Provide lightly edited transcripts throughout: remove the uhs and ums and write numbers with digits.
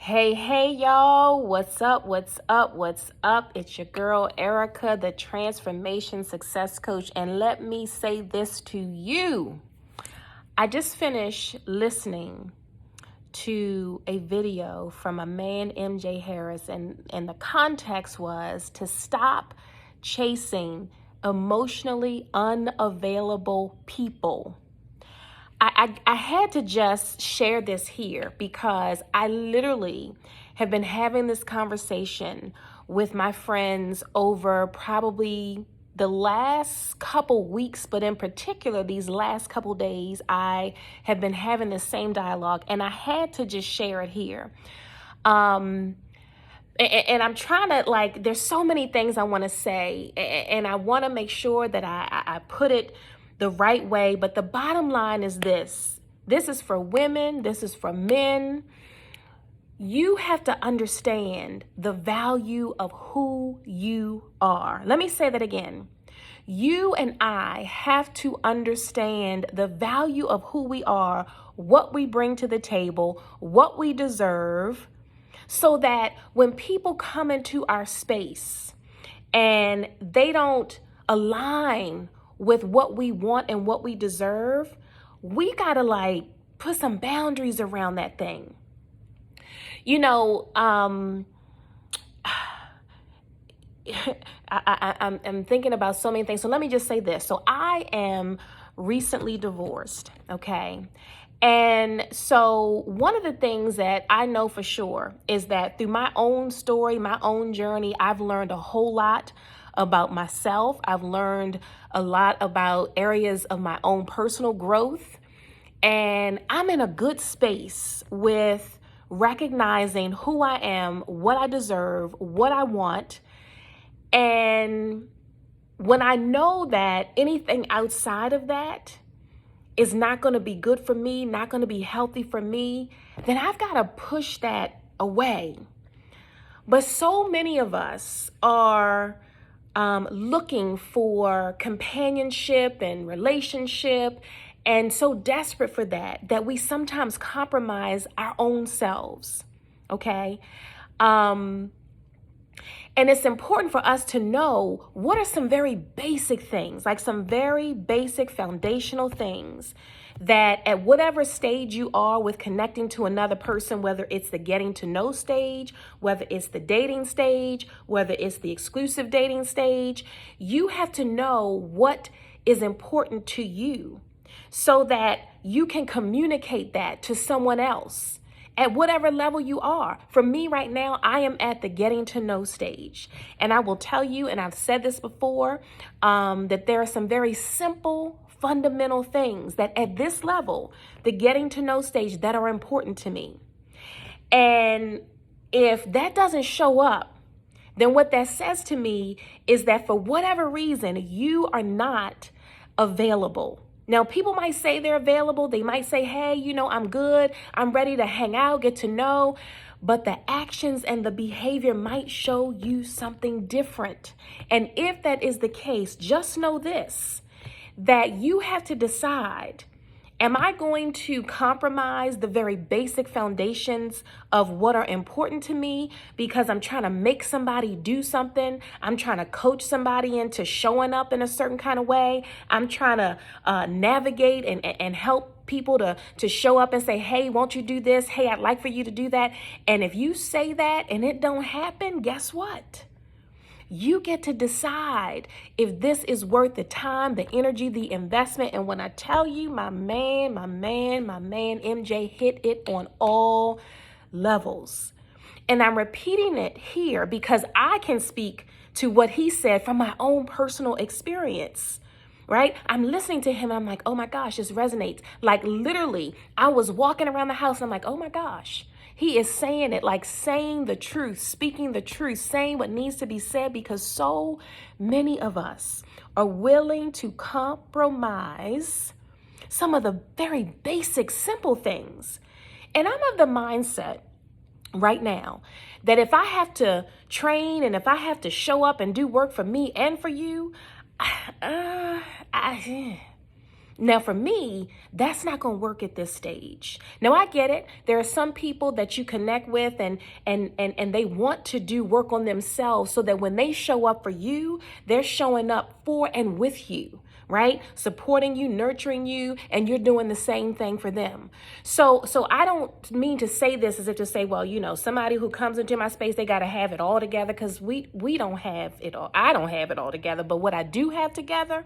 Hey, y'all. What's up? What's up? What's up? It's your girl, Ericka, the Transformation Success Coach. And let me say this to you. I just finished listening to a video from a man, Mjharris, and the context was to stop chasing emotionally unavailable people. I had to just share this here because I literally have been having this conversation with my friends over probably the last couple weeks, but in particular, these last couple days, I have been having the same dialogue, and I had to just share it here. And I'm trying to, there's so many things I want to say, and I want to make sure that I put it the right way. But the bottom line is this. This is for women. This is for men. You have to understand the value of who you are. Let me say that again. You and I have to understand the value of who we are, what we bring to the table, what we deserve, so that when people come into our space and they don't align with what we want and what we deserve, we gotta put some boundaries around that thing. You know, I'm thinking about so many things. So let me just say this. So I am recently divorced, okay? And so one of the things that I know for sure is that through my own story, my own journey, I've learned a whole lot about myself. I've learned a lot about areas of my own personal growth. And I'm in a good space with recognizing who I am, what I deserve, what I want. And when I know that anything outside of that is not going to be good for me, not going to be healthy for me, then I've got to push that away. But so many of us are looking for companionship and relationship, and so desperate for that we sometimes compromise our own selves, okay? And it's important for us to know what are some very basic things, like some very basic foundational things that at whatever stage you are with connecting to another person, whether it's the getting to know stage, whether it's the dating stage, whether it's the exclusive dating stage, you have to know what is important to you so that you can communicate that to someone else at whatever level you are. For me right now, I am at the getting to know stage. And I will tell you, and I've said this before, that there are some very simple, fundamental things that at this level, the getting to know stage, that are important to me. And if that doesn't show up, then what that says to me is that for whatever reason, you are not available. Now, people might say they're available. They might say, hey, I'm good. I'm ready to hang out, get to know. But the actions and the behavior might show you something different. And if that is the case, just know this, that you have to decide, am I going to compromise the very basic foundations of what are important to me because I'm trying to make somebody do something? I'm trying to coach somebody into showing up in a certain kind of way. I'm trying to navigate and help people to show up and say, hey, won't you do this? Hey, I'd like for you to do that. And if you say that and it don't happen, guess what? You get to decide if this is worth the time, the energy, the investment. And when I tell you, my man, MJ hit it on all levels. And I'm repeating it here because I can speak to what he said from my own personal experience, right? I'm listening to him and I'm like, oh my gosh, this resonates. Like literally, I was walking around the house and I'm like, oh my gosh. He is saying it, like saying the truth, speaking the truth, saying what needs to be said, because so many of us are willing to compromise some of the very basic, simple things. And I'm of the mindset right now that if I have to train and if I have to show up and do work for me and for you, Now, for me, that's not going to work at this stage. Now, I get it. There are some people that you connect with and they want to do work on themselves so that when they show up for you, they're showing up for and with you, right? Supporting you, nurturing you, and you're doing the same thing for them. So I don't mean to say this as if to say, well, somebody who comes into my space, they got to have it all together, because we don't have it all. I don't have it all together. But what I do have together,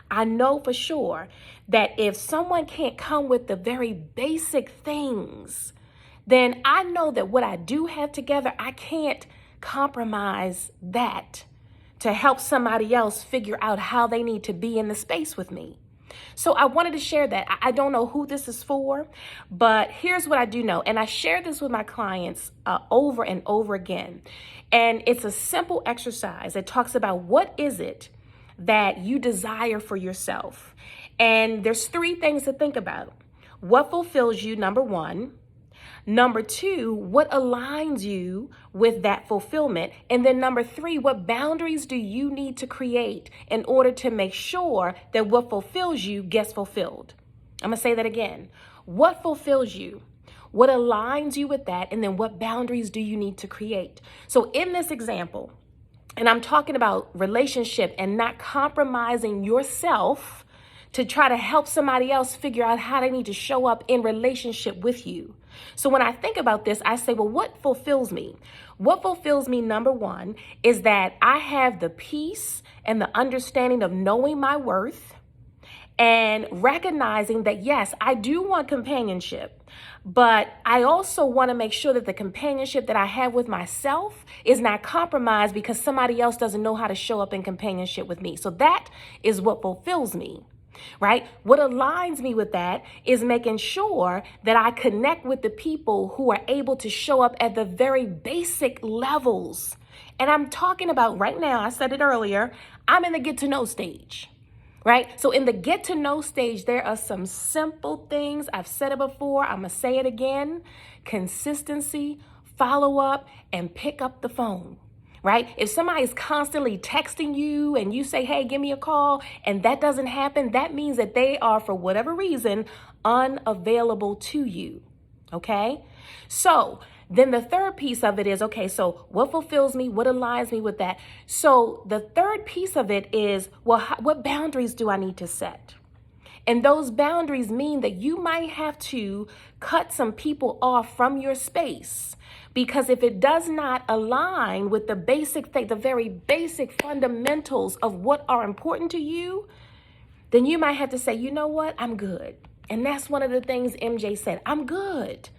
I know for sure that if someone can't come with the very basic things, then I know that what I do have together, I can't compromise that to help somebody else figure out how they need to be in the space with me. So I wanted to share that. I don't know who this is for, but here's what I do know. And I share this with my clients over and over again. And it's a simple exercise. It talks about what is it that you desire for yourself. And there's 3 things to think about. What fulfills you, number 1. Number 2, what aligns you with that fulfillment? And then number 3, what boundaries do you need to create in order to make sure that what fulfills you gets fulfilled? I'm going to say that again. What fulfills you? What aligns you with that? And then what boundaries do you need to create? So in this example, and I'm talking about relationship and not compromising yourself to try to help somebody else figure out how they need to show up in relationship with you. So when I think about this, I say, well, what fulfills me? What fulfills me, number 1, is that I have the peace and the understanding of knowing my worth and recognizing that, yes, I do want companionship, but I also want to make sure that the companionship that I have with myself is not compromised because somebody else doesn't know how to show up in companionship with me. So that is what fulfills me, right? What aligns me with that is making sure that I connect with the people who are able to show up at the very basic levels. And I'm talking about right now, I said it earlier, I'm in the get to know stage. Right? So in the get to know stage, there are some simple things. I've said it before. I'm going to say it again. Consistency, follow up, and pick up the phone. Right? If somebody's constantly texting you and you say, hey, give me a call, and that doesn't happen, that means that they are, for whatever reason, unavailable to you. Okay? So then the third piece of it is, okay, so what fulfills me? What aligns me with that? So the third piece of it is, well, what boundaries do I need to set? And those boundaries mean that you might have to cut some people off from your space, because if it does not align with the basic thing, the very basic fundamentals of what are important to you, then you might have to say, you know what? I'm good. And that's one of the things MJ said. I'm good.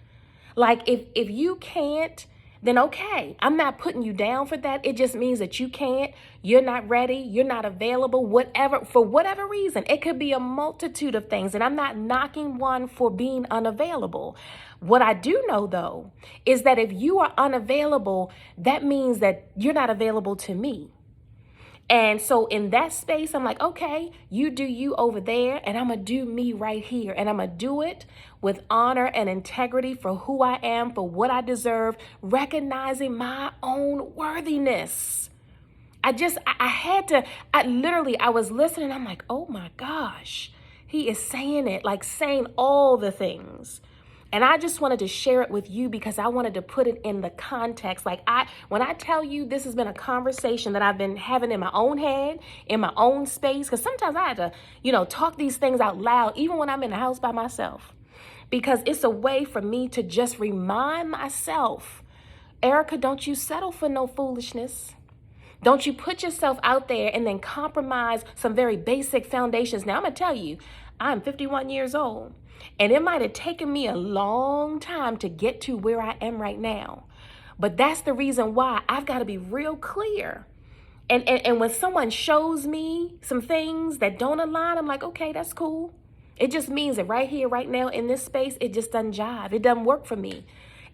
Like if you can't, then okay, I'm not putting you down for that. It just means that you can't, you're not ready, you're not available, whatever, for whatever reason. It could be a multitude of things, and I'm not knocking one for being unavailable. What I do know, though, is that if you are unavailable, that means that you're not available to me. And so in that space, I'm like, okay, you do you over there, and I'm going to do me right here. And I'm going to do it with honor and integrity for who I am, for what I deserve, recognizing my own worthiness. I was listening. I'm like, oh my gosh, he is saying it, like saying all the things. And I just wanted to share it with you because I wanted to put it in the context. When I tell you this has been a conversation that I've been having in my own head, in my own space, because sometimes I have to, talk these things out loud, even when I'm in the house by myself, because it's a way for me to just remind myself, Ericka, don't you settle for no foolishness. Don't you put yourself out there and then compromise some very basic foundations. Now, I'm going to tell you, I'm 51 years old. And it might have taken me a long time to get to where I am right now. But that's the reason why I've got to be real clear. And when someone shows me some things that don't align, I'm like, okay, that's cool. It just means that right here, right now in this space, it just doesn't jive. It doesn't work for me.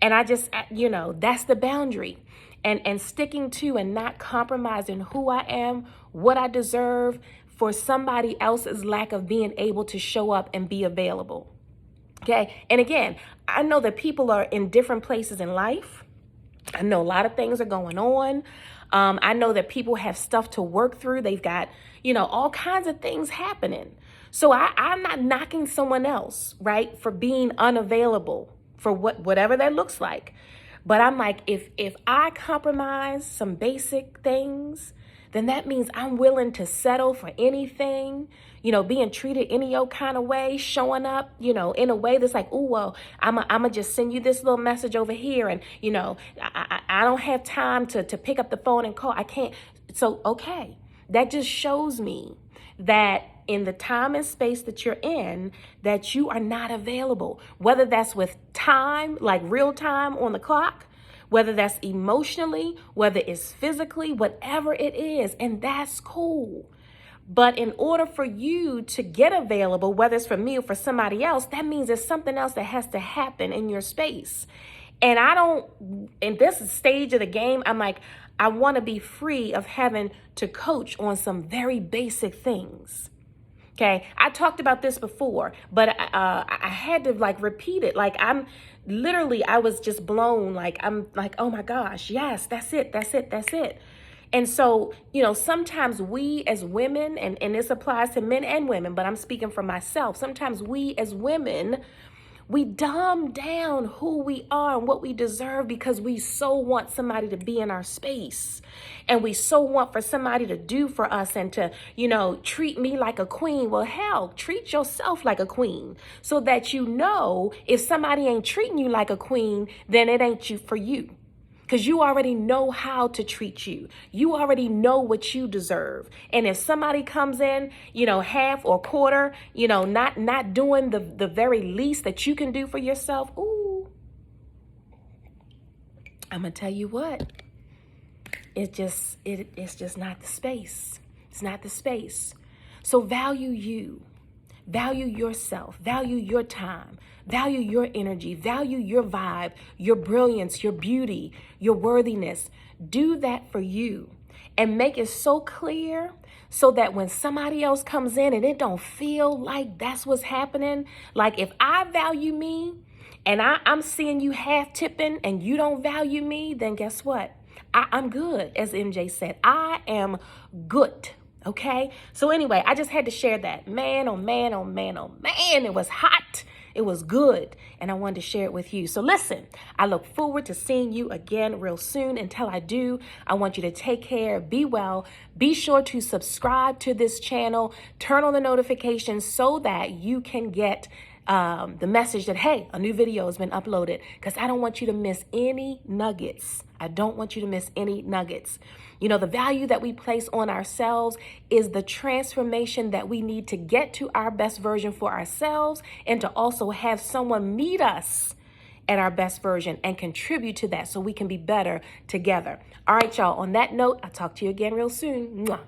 And that's the boundary. And sticking to and not compromising who I am, what I deserve for somebody else's lack of being able to show up and be available. Okay. And again, I know that people are in different places in life. I know a lot of things are going on. I know that people have stuff to work through. They've got, all kinds of things happening. So I'm not knocking someone else, right, for being unavailable for whatever that looks like. But I'm like, if I compromise some basic things, then that means I'm willing to settle for anything, being treated any old kind of way, showing up, in a way that's like, oh, well, I'm just send you this little message over here. And, I don't have time to pick up the phone and call. I can't. So, okay, that just shows me that in the time and space that you're in, that you are not available, whether that's with time, like real time on the clock, whether that's emotionally, whether it's physically, whatever it is, and that's cool. But in order for you to get available, whether it's for me or for somebody else, that means there's something else that has to happen in your space. And in this stage of the game, I'm like, I want to be free of having to coach on some very basic things. Okay, I talked about this before, but I had to repeat it. I was just blown. I'm like, oh my gosh, yes, that's it. And so, sometimes we as women, and this applies to men and women, but I'm speaking for myself. Sometimes we as women, we dumb down who we are and what we deserve because we so want somebody to be in our space. And we so want for somebody to do for us and to, treat me like a queen. Well, hell, treat yourself like a queen so that if somebody ain't treating you like a queen, then it ain't you for you. Because you already know how to treat you. You already know what you deserve. And if somebody comes in, half or quarter, not doing the very least that you can do for yourself, ooh, I'm going to tell you what. It's just not the space. It's not the space. So value you. Value yourself, value your time, value your energy, value your vibe, your brilliance, your beauty, your worthiness. Do that for you and make it so clear so that when somebody else comes in and it don't feel like that's what's happening, like if I value me and I'm seeing you half tipping and you don't value me, then guess what? I'm good, as MJ said. I am good. Okay. So anyway, I just had to share that. Man, oh man, oh man, oh man. It was hot. It was good. And I wanted to share it with you. So listen, I look forward to seeing you again real soon. Until I do, I want you to take care, be well, be sure to subscribe to this channel, turn on the notifications so that you can get the message that, hey, a new video has been uploaded, because I don't want you to miss any nuggets. I don't want you to miss any nuggets. The value that we place on ourselves is the transformation that we need to get to our best version for ourselves and to also have someone meet us at our best version and contribute to that so we can be better together. All right, y'all. On that note, I'll talk to you again real soon. Mwah.